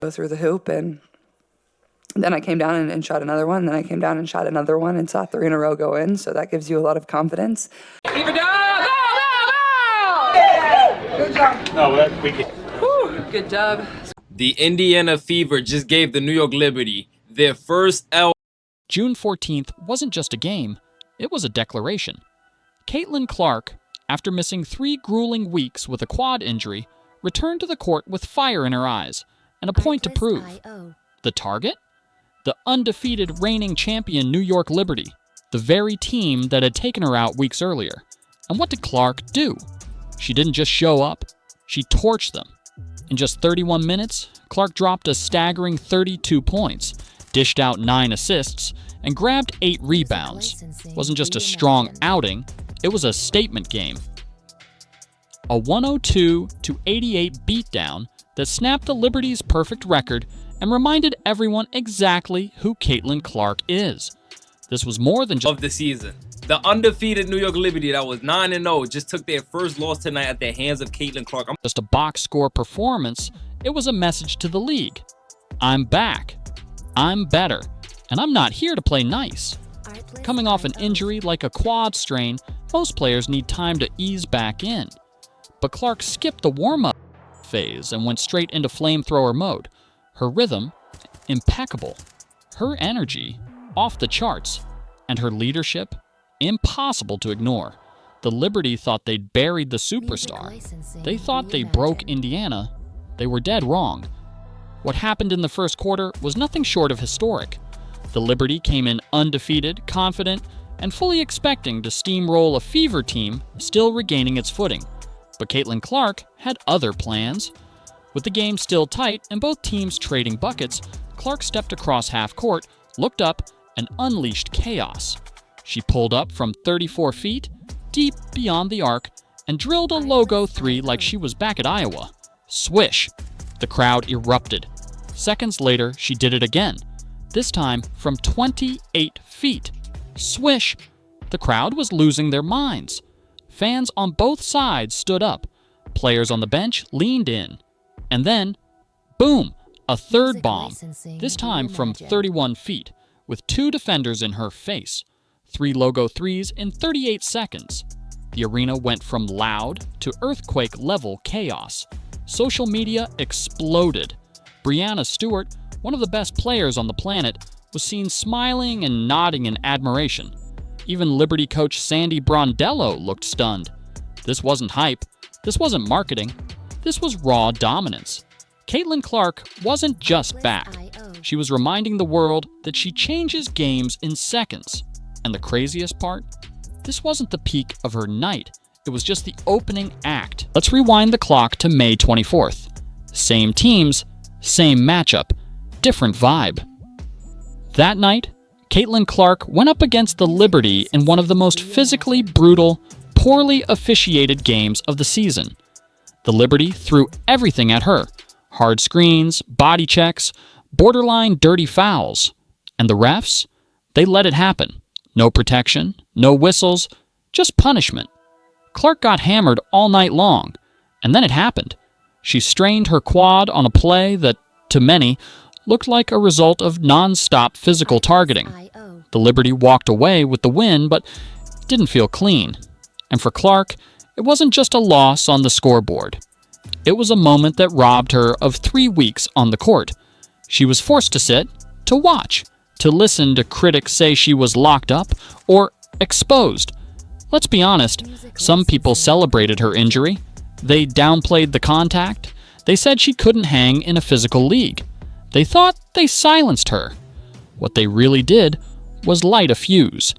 go through the hoop, and then I came down and shot another one, and then I came down and shot another one and saw 3 in a row go in, so that gives you a lot of confidence. Keep it down! Go! Yeah! Good job. No, we can. Whew, good job. The Indiana Fever just gave the New York Liberty their first L. June 14th wasn't just a game, it was a declaration. Caitlin Clark, after missing 3 grueling weeks with a quad injury, returned to the court with fire in her eyes and a point to prove. The target? The undefeated reigning champion New York Liberty, the very team that had taken her out weeks earlier. And what did Clark do? She didn't just show up, she torched them. In just 31 minutes, Clark dropped a staggering 32 points, dished out 9 assists, and grabbed 8 rebounds. It wasn't just a strong outing, it was a statement game. A 102-88 beatdown that snapped the Liberty's perfect record and reminded everyone exactly who Caitlin Clark is. This was more than just of the season. The undefeated New York Liberty that was 9-0 just took their first loss tonight at the hands of Caitlin Clark. Just a box score performance, it was a message to the league. I'm back. I'm better. And I'm not here to play nice. Coming off an injury like a quad strain, most players need time to ease back in. But Clark skipped the warm-up phase and went straight into flamethrower mode. Her rhythm, impeccable. Her energy, off the charts. And her leadership, impossible to ignore. The Liberty thought they'd buried the superstar. They thought they broke Indiana. They were dead wrong. What happened in the first quarter was nothing short of historic. The Liberty came in undefeated, confident, and fully expecting to steamroll a Fever team still regaining its footing. But Caitlin Clark had other plans. With the game still tight and both teams trading buckets, Clark stepped across half court, looked up, and unleashed chaos. She pulled up from 34 feet, deep beyond the arc, and drilled a logo 3 like she was back at Iowa. Swish! The crowd erupted. Seconds later, she did it again, this time from 28 feet. Swish! The crowd was losing their minds. Fans on both sides stood up. Players on the bench leaned in. And then, boom! A third bomb, this time from 31 feet, with 2 defenders in her face. 3 logo 3s in 38 seconds. The arena went from loud to earthquake-level chaos. Social media exploded. Breanna Stewart, one of the best players on the planet, was seen smiling and nodding in admiration. Even Liberty coach Sandy Brondello looked stunned. This wasn't hype. This wasn't marketing. This was raw dominance. Caitlin Clark wasn't just back. She was reminding the world that she changes games in seconds. And the craziest part? This wasn't the peak of her night. It was just the opening act. Let's rewind the clock to May 24th. Same teams, same matchup, different vibe. That night, Caitlin Clark went up against the Liberty in one of the most physically brutal, poorly officiated games of the season. The Liberty threw everything at her. Hard screens, body checks, borderline dirty fouls. And the refs? They let it happen. No protection, no whistles, just punishment. Clark got hammered all night long, and then it happened. She strained her quad on a play that, to many, looked like a result of non-stop physical targeting. The Liberty walked away with the win, but it didn't feel clean. And for Clark, it wasn't just a loss on the scoreboard. It was a moment that robbed her of 3 weeks on the court. She was forced to sit, to watch, to listen to critics say she was locked up or exposed. Let's be honest, some people celebrated her injury. They downplayed the contact. They said she couldn't hang in a physical league. They thought they silenced her. What they really did was light a fuse.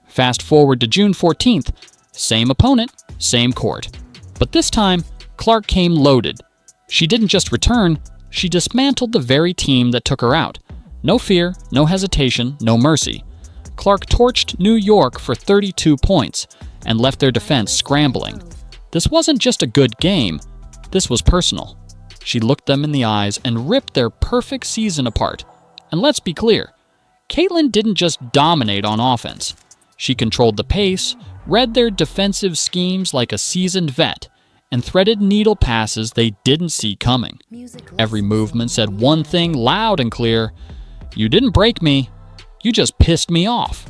Fast forward to June 14th, same opponent, same court. But this time, Clark came loaded. She didn't just return, she dismantled the very team that took her out. No fear, no hesitation, no mercy. Clark torched New York for 32 points and left their defense scrambling. This wasn't just a good game, this was personal. She looked them in the eyes and ripped their perfect season apart. And let's be clear, Caitlin didn't just dominate on offense. She controlled the pace, read their defensive schemes like a seasoned vet, and threaded needle passes they didn't see coming. Every movement said one thing loud and clear: "You didn't break me, you just pissed me off."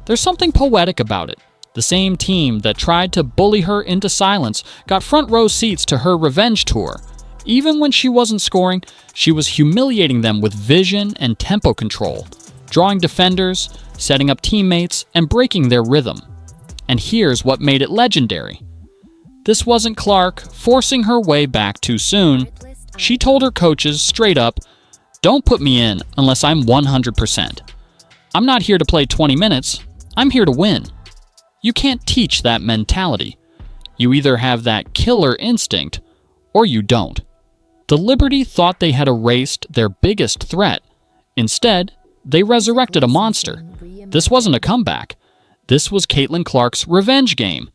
There's something poetic about it. The same team that tried to bully her into silence got front row seats to her revenge tour. Even when she wasn't scoring, she was humiliating them with vision and tempo control, drawing defenders, setting up teammates, and breaking their rhythm. And here's what made it legendary. This wasn't Clark forcing her way back too soon. She told her coaches straight up, "Don't put me in unless I'm 100%. I'm not here to play 20 minutes. I'm here to win." You can't teach that mentality. You either have that killer instinct or you don't. The Liberty thought they had erased their biggest threat. Instead, they resurrected a monster. This wasn't a comeback. This was Caitlin Clark's revenge game,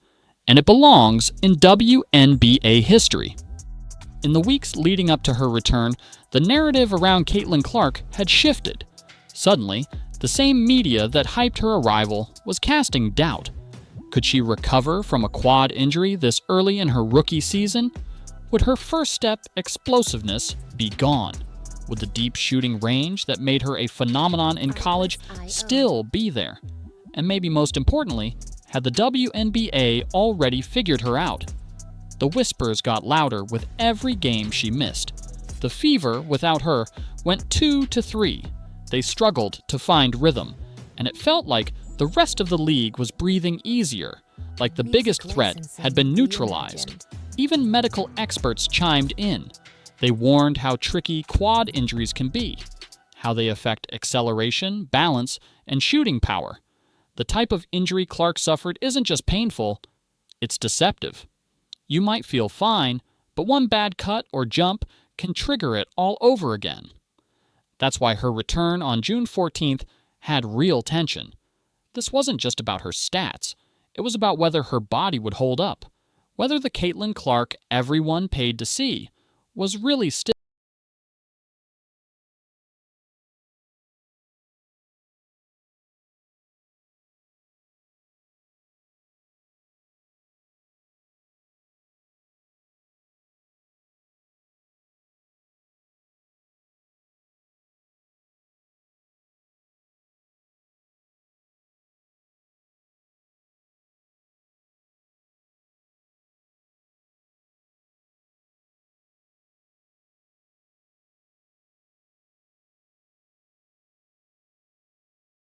and it belongs in WNBA history. In the weeks leading up to her return, the narrative around Caitlin Clark had shifted. Suddenly, the same media that hyped her arrival was casting doubt. Could she recover from a quad injury this early in her rookie season? Would her first step explosiveness be gone? Would the deep shooting range that made her a phenomenon in college still be there? And maybe most importantly, had the WNBA already figured her out? The whispers got louder with every game she missed. The Fever, without her, went 2-3. They struggled to find rhythm, and it felt like the rest of the league was breathing easier, like the biggest threat had been neutralized. Even medical experts chimed in. They warned how tricky quad injuries can be, how they affect acceleration, balance, and shooting power. The type of injury Clark suffered isn't just painful, it's deceptive. You might feel fine, but one bad cut or jump can trigger it all over again. That's why her return on June 14th had real tension. This wasn't just about her stats. It was about whether her body would hold up, whether the Caitlin Clark everyone paid to see was really still